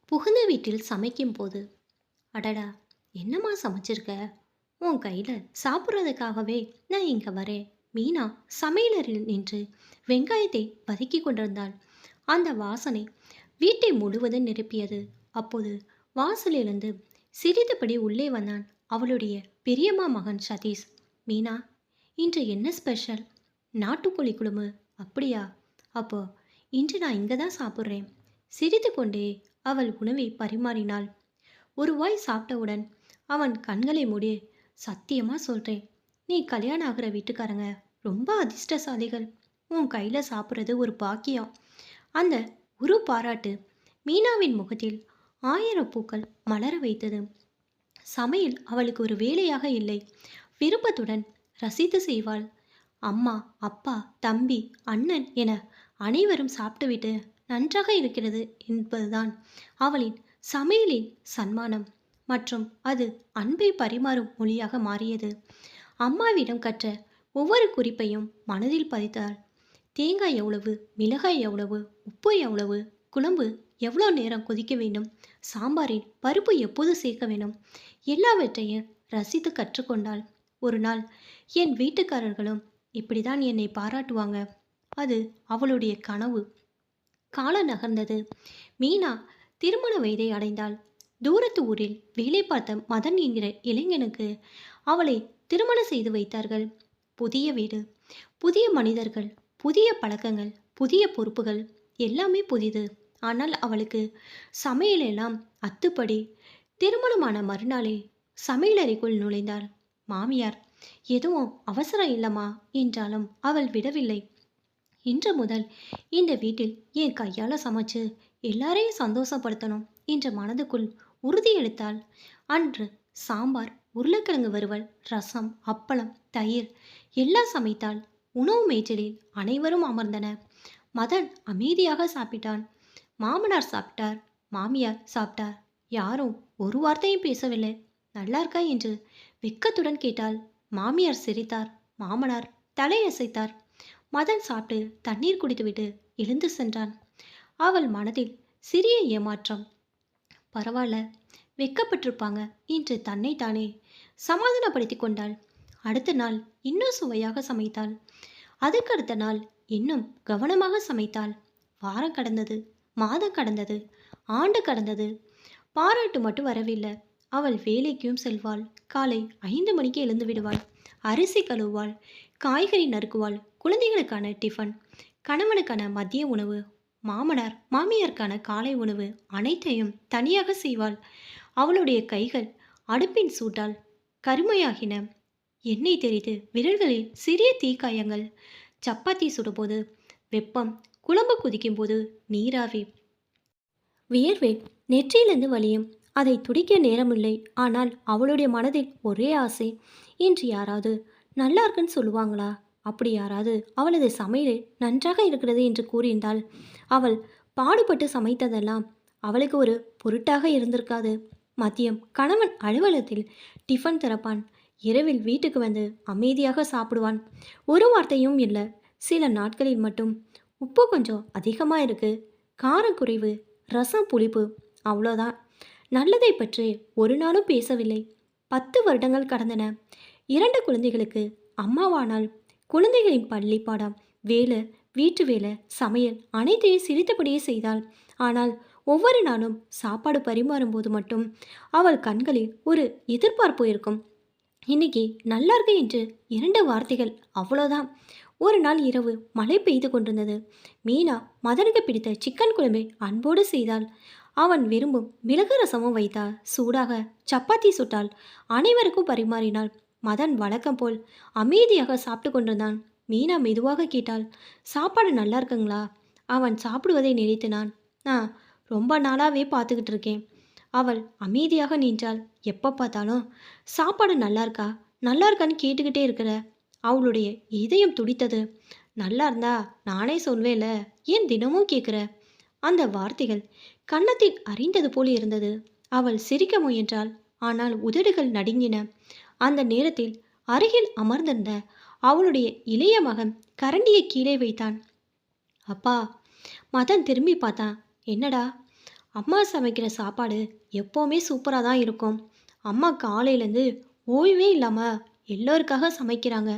புகுந்த வீட்டில் சமைக்கும் போது, அடடா! என்னம்மா சமைச்சிருக்க? உன் கையில சாப்பிட்றதுக்காகவே நான் இங்க வரேன். மீனா சமையலறையில் நின்று வெங்காயத்தை வதக்கிக் கொண்டிருந்தாள். அந்த வாசனை வீட்டை முழுவதும் நிரப்பியது. அப்போது வாசலிலிருந்து சிரித்தபடி உள்ளே வந்தான் அவளுடைய பெரியம்மா மகன் சதீஷ். மீனா, இன்று என்ன ஸ்பெஷல்? நாட்டுக்கோழி குழம்பு. அப்படியா? அப்போ இன்று நான் இங்கே தான் சாப்பிட்றேன். சிரித்துக்கொண்டே அவள் உணவை பரிமாறினாள். ஒரு வாய் சாப்பிட்டவுடன் அவன் கண்களை மூடி, சத்தியமா சொல்றேன், நீ கல்யாணம் ஆகிற வீட்டுக்காரங்க ரொம்ப அதிர்ஷ்டசாலிகள். உன் கையில சாப்பிட்றது ஒரு பாக்கியம். அந்த ஒரு பாராட்டு மீனாவின் முகத்தில் 1000 பூக்கள் மலர வைத்தது. சமையல் அவளுக்கு ஒரு வேலையாக இல்லை. விருப்பத்துடன் ரசித்து செய்வாள். அம்மா, அப்பா, தம்பி, அண்ணன் என அனைவரும் சாப்பிட்டுவிட்டு நன்றாக இருக்கிறது என்பதுதான் அவளின் சமையலின் சன்மானம். மற்றும் அது அன்பை பரிமாறும் மொழியாக மாறியது. அம்மாவிடம் கற்ற ஒவ்வொரு குறிப்பையும் மனதில் பதித்தாள். தேங்காய் எவ்வளவு, மிளகாய் எவ்வளவு, உப்பு எவ்வளவு, குழம்பு எவ்வளோ நேரம் கொதிக்க வேண்டும், சாம்பாரில் பருப்பு எப்போது சேர்க்க வேண்டும், எல்லாவற்றையும் ரசித்து கற்றுக்கொண்டாள். ஒரு நாள் என் வீட்டுக்காரர்களும் இப்படிதான் என்னை பாராட்டுவாங்க. அது அவளுடைய கனவு. காலம் நகர்ந்தது. மீனா திருமண வயதை அடைந்தாள். தூரத்து ஊரில் வேலை பார்த்த மதன் என்கிற இளைஞனுக்கு அவளை திருமணம் செய்து வைத்தார்கள். புதிய வீடு, புதிய மனிதர்கள், புதிய பழக்கங்கள், புதிய பொறுப்புகள், எல்லாமே புதிது. ஆனால் அவளுக்கு சமையலெல்லாம் அத்துப்படி. திருமணமான மறுநாளே சமையலறைக்குள் நுழைந்தாள். மாமியார் எதுவும் அவசரம் இல்லைம்மா என்றாலும் அவள் விடவில்லை. இன்று முதல் இந்த வீட்டில் என் கையால் சமைச்சு எல்லாரையும் சந்தோஷப்படுத்தணும் என்ற மனதுக்குள் உறுதியெடுத்தாள். அன்று சாம்பார், உருளைக்கிழங்கு வறுவல், ரசம், அப்பளம், தயிர் எல்லாம் சமைத்தாள். உணவு மேஜையில் அனைவரும் அமர்ந்தனர். மதன் அமைதியாக சாப்பிட்டான். மாமனார் சாப்பிட்டார், மாமியார் சாப்பிட்டார். யாரும் ஒரு வார்த்தையும் பேசவில்லை. நல்லா இருக்கா என்று வெக்கத்துடன் கேட்டாள். மாமியார் சிரித்தார். மாமனார் தலையசைத்தார். மதன் சாப்பிட்டு தண்ணீர் குடித்துவிட்டு எழுந்து சென்றான். அவள் மனதில் சிறிய ஏமாற்றம். பரவாயில்ல, வெக்கப்பட்டிருப்பாங்க என்று தன்னைத்தானே சமாதானப்படுத்தி கொண்டாள். அடுத்த நாள் இன்னும் சுவையாக சமைத்தாள். அதுக்கடுத்த நாள் இன்னும் கவனமாக சமைத்தாள். வாரம் கடந்தது, மாதம் கடந்தது, ஆண்டு கடந்தது. பாராட்டு மட்டும் வரவில்லை. அவள் வேலைக்கும் செல்வாள். காலை 5 மணிக்கு எழுந்து விடுவாள். அரிசி கழுவுவாள், காய்கறி நறுக்குவாள், குழந்தைகளுக்கான டிஃபன், கணவனுக்கான மதிய உணவு, மாமனார் மாமியாருக்கான காலை உணவு அனைத்தையும் தனியாக செய்வாள். அவளுடைய கைகள் அடுப்பின் சூட்டால் கருமையாகின. எண்ணெய் தெரித்து விரல்களில் சிறிய தீக்காயங்கள். சப்பாத்தி சுடும்போது வெப்பம், குழம்பு கொதிக்கும்போது நீராவி, வியர்வை நெற்றியிலிருந்து வலியும். அதை துடிக்க நேரமில்லை. ஆனால் அவளுடைய மனதில் ஒரே ஆசை, இன்று யாராவது நல்லா இருக்குன்னு சொல்லுவாங்களா? அப்படி யாராவது அவளது சமையல் நன்றாக இருக்கிறது என்று கூறியிருந்தால் அவள் பாடுபட்டு சமைத்ததெல்லாம் அவளுக்கு ஒரு பொருட்டாக இருந்திருக்காது. மதியம் கணவன் அலுவலகத்தில் டிஃபன் திறப்பான். இரவில் வீட்டுக்கு வந்து அமைதியாக சாப்பிடுவான். ஒரு வார்த்தையும் இல்லை. சில நாட்களில் மட்டும் உப்பு கொஞ்சம் அதிகமாக இருக்கு, காரம் குறைவு, ரசம் புளிப்பு, அவ்வளோதான். நல்லதை பற்றி ஒரு நாளும் பேசவில்லை. 10 வருடங்கள் கடந்தன. 2 குழந்தைகளுக்கு அம்மாவானால் குழந்தைகளின் பள்ளி பாடம், வேலை, வீட்டு வேலை, சமையல் அனைத்தையும் சிரித்தபடியே செய்தாள். ஆனால் ஒவ்வொரு நாளும் சாப்பாடு பரிமாறும்போது மட்டும் அவள் கண்களில் ஒரு எதிர்பார்ப்பு இருக்கும். இன்னைக்கு நல்லா இருக்கு என்று 2 வார்த்தைகள், அவ்வளோதான். ஒரு நாள் இரவு மழை பெய்து கொண்டிருந்தது. மீனா மதனுக்கு பிடித்த சிக்கன் குழம்பை அன்போடு செய்தாள். அவன் விரும்பும் மிளகு ரசமும் வைத்தாள். சூடாக சப்பாத்தி சுட்டாள். அனைவருக்கும் பரிமாறினாள். மதன் வழக்கம் போல் அமைதியாக சாப்பிட்டு கொண்டிருந்தான். மீனா மெதுவாக கேட்டாள், சாப்பாடு நல்லா இருக்குங்களா? அவன் சாப்பிடுவதை நிறுத்தினான். நான் ரொம்ப நாளாகவே பார்த்துக்கிட்டு இருக்கேன். அவள் அமைதியாக நின்றாள். எப்போ பார்த்தாலும் சாப்பாடு நல்லா இருக்கா, நல்லா இருக்கான்னு கேட்டுக்கிட்டே இருக்கிற. அவளுடைய இதயம் துடித்தது. நல்லா இருந்தா நானே சொல்வேல, ஏன் தினமும் கேட்குற? அந்த வார்த்தைகள் கன்னத்தில் அறிந்தது போல் இருந்தது. அவள் சிரிக்க முயன்றாள். ஆனால் உதடுகள் நடுங்கின. அந்த நேரத்தில் அருகில் அமர்ந்திருந்த அவளுடைய இளைய மகன் கரண்டியை கீழே வைத்தான். அப்பா. மதன் திரும்பி பார்த்தான். என்னடா? அம்மா சமைக்கிற சாப்பாடு எப்போவுமே சூப்பராக தான் இருக்கும். அம்மா காலையிலேருந்து ஓய்வே இல்லாமல் எல்லோருக்காக சமைக்கிறாங்க.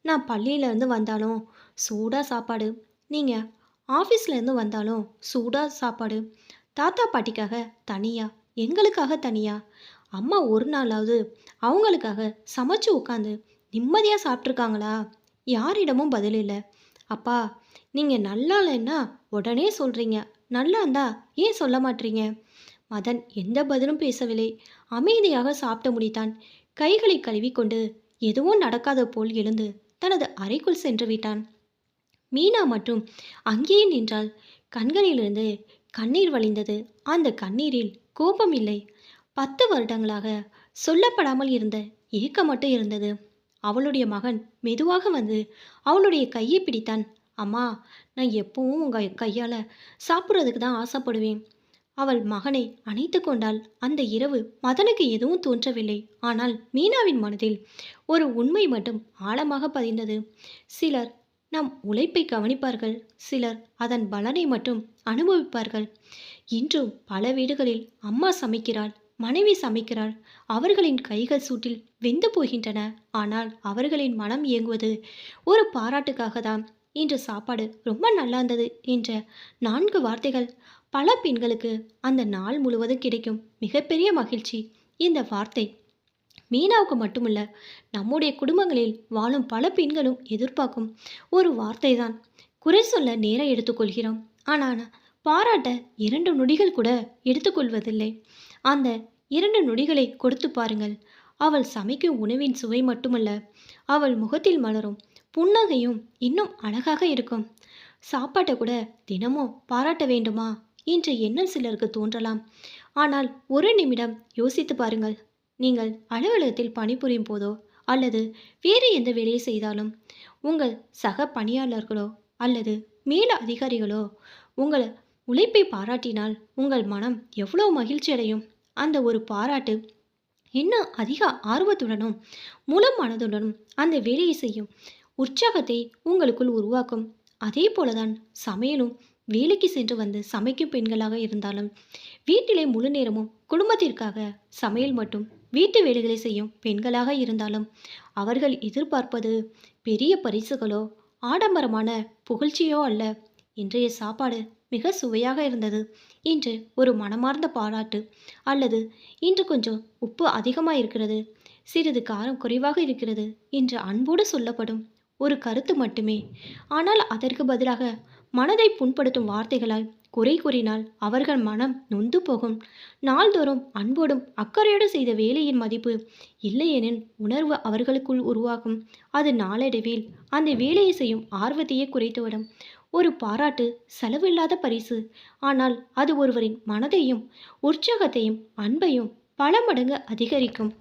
நான் பள்ளியிலேருந்து வந்தாலும் சூடாக சாப்பாடு, நீங்கள் ஆஃபீஸ்லேருந்து வந்தாலும் சூடாக சாப்பாடு, தாத்தா பாட்டிக்காக தனியாக, எங்களுக்காக தனியாக, அம்மா ஒரு நாளாவது அவங்களுக்காக சமைச்சு உட்காந்து நிம்மதியாக சாப்பிட்ருக்காங்களா? யாரிடமும் பதில் இல்லை. அப்பா, நீங்கள் நல்லா இல்லைன்னா உடனே சொல்கிறீங்க, நல்லா இருந்தா ஏன் சொல்ல மாட்டீங்க? மதன் எந்த பதிலும் பேசவில்லை. அமைதியாக சாப்பிட்டு முடித்தான். கைகளை கழுவிக்கொண்டு எதுவும் நடக்காத போல் எழுந்து தனது அறைக்குள் சென்று விட்டான். மீனா மட்டும் அங்கேயே நின்றாள். கண்களிலிருந்து கண்ணீர் வழிந்தது. அந்த கண்ணீரில் கோபம் இல்லை. 10 வருடங்களாக சொல்லப்படாமல் இருந்த ஏக்கம் மட்டும் இருந்தது. அவளுடைய மகன் மெதுவாக வந்து அவளுடைய கையை பிடித்தான். அம்மா, நான் எப்பவும் உங்கள் கையால் சாப்பிட்றதுக்கு தான் ஆசைப்படுவேன். அவள் மகனை அணைத்து கொண்டாள். அந்த இரவு மதனுக்கு எதுவும் தோன்றவில்லை. ஆனால் மீனாவின் மனதில் ஒரு உண்மை மட்டும் ஆழமாக பதிந்தது. சிலர் நம் உழைப்பை கவனிப்பார்கள், சிலர் அதன் பலனை மட்டும் அனுபவிப்பார்கள். இன்றும் பல வீடுகளில் அம்மா சமைக்கிறாள், மனைவி சமைக்கிறாள். அவர்களின் கைகள் சூட்டில் வெந்து போகின்றன. ஆனால் அவர்களின் மனம் இயங்குவது ஒரு பாராட்டுக்காக தான். இன்று சாப்பாடு ரொம்ப நல்லா இருந்தது என்ற 4 வார்த்தைகள் பல பெண்களுக்கு அந்த நாள் முழுவதும் கிடைக்கும் மிகப்பெரிய மகிழ்ச்சி. இந்த வார்த்தை மீனாவுக்கு மட்டுமல்ல, நம்முடைய குடும்பங்களில் வாழும் பல பெண்களும் எதிர்பார்க்கும் ஒரு வார்த்தை தான். குறை சொல்ல நேரம் எடுத்துக்கொள்கிறோம், ஆனால் பாராட்ட 2 நொடிகள் கூட எடுத்துக்கொள்வதில்லை. அந்த 2 நொடிகளை கொடுத்து பாருங்கள். அவள் சமைக்கும் உணவின் சுவை மட்டுமல்ல, அவள் முகத்தில் மலரும் புன்னகையும் இன்னும் அழகாக இருக்கும். சாப்பாட்டை கூட தினமும் பாராட்ட வேண்டுமா என்ற எண்ணம் சிலருக்கு தோன்றலாம். ஆனால் ஒரு நிமிடம் யோசித்து பாருங்கள். நீங்கள் அலுவலகத்தில் பணிபுரியும் போதோ அல்லது வேறு எந்த வேலையை செய்தாலும் உங்கள் சக பணியாளர்களோ அல்லது மேல அதிகாரிகளோ உங்கள் உழைப்பை பாராட்டினால் உங்கள் மனம் எவ்வளோ மகிழ்ச்சி அடையும். அந்த ஒரு பாராட்டு இன்னும் அதிக ஆர்வத்துடனும் முழு மனதுடனும் அந்த வேலையை செய்யும் உற்சாகத்தை உங்களுக்குள் உருவாக்கும். அதே போலதான் சமையலும். வேலைக்கு சென்று வந்து சமைக்கும் பெண்களாக இருந்தாலும், வீட்டிலே முழு நேரமும் குடும்பத்திற்காக சமையல் மட்டும் வீட்டு வேலைகளை செய்யும் பெண்களாக இருந்தாலும், அவர்கள் எதிர்பார்ப்பது பெரிய பரிசுகளோ ஆடம்பரமான புகழ்ச்சியோ அல்ல. இன்றைய சாப்பாடு மிக சுவையாக இருந்தது, இன்று ஒரு மனமார்ந்த பாராட்டு, அல்லது இன்று கொஞ்சம் உப்பு அதிகமாக இருக்கிறது, சிறிது காரம் குறைவாக இருக்கிறது என்று அன்போடு சொல்லப்படும் ஒரு கருத்து மட்டுமே. ஆனால் அதற்கு பதிலாக மனதை புண்படுத்தும் வார்த்தைகளால் குறை கூறினால் அவர்கள் மனம் நொந்து போகும். நாள்தோறும் அன்போடும் அக்கறையோடு செய்த வேலையின் மதிப்பு இல்லையெனின் உணர்வு அவர்களுக்குள் உருவாகும். அது நாளடைவில் அந்த வேலையை செய்யும் ஆர்வத்தையே குறைத்துவிடும். ஒரு பாராட்டு செலவில்லாத பரிசு, ஆனால் அது ஒருவரின் மனதையும் உற்சாகத்தையும் அன்பையும் பல மடங்கு அதிகரிக்கும்.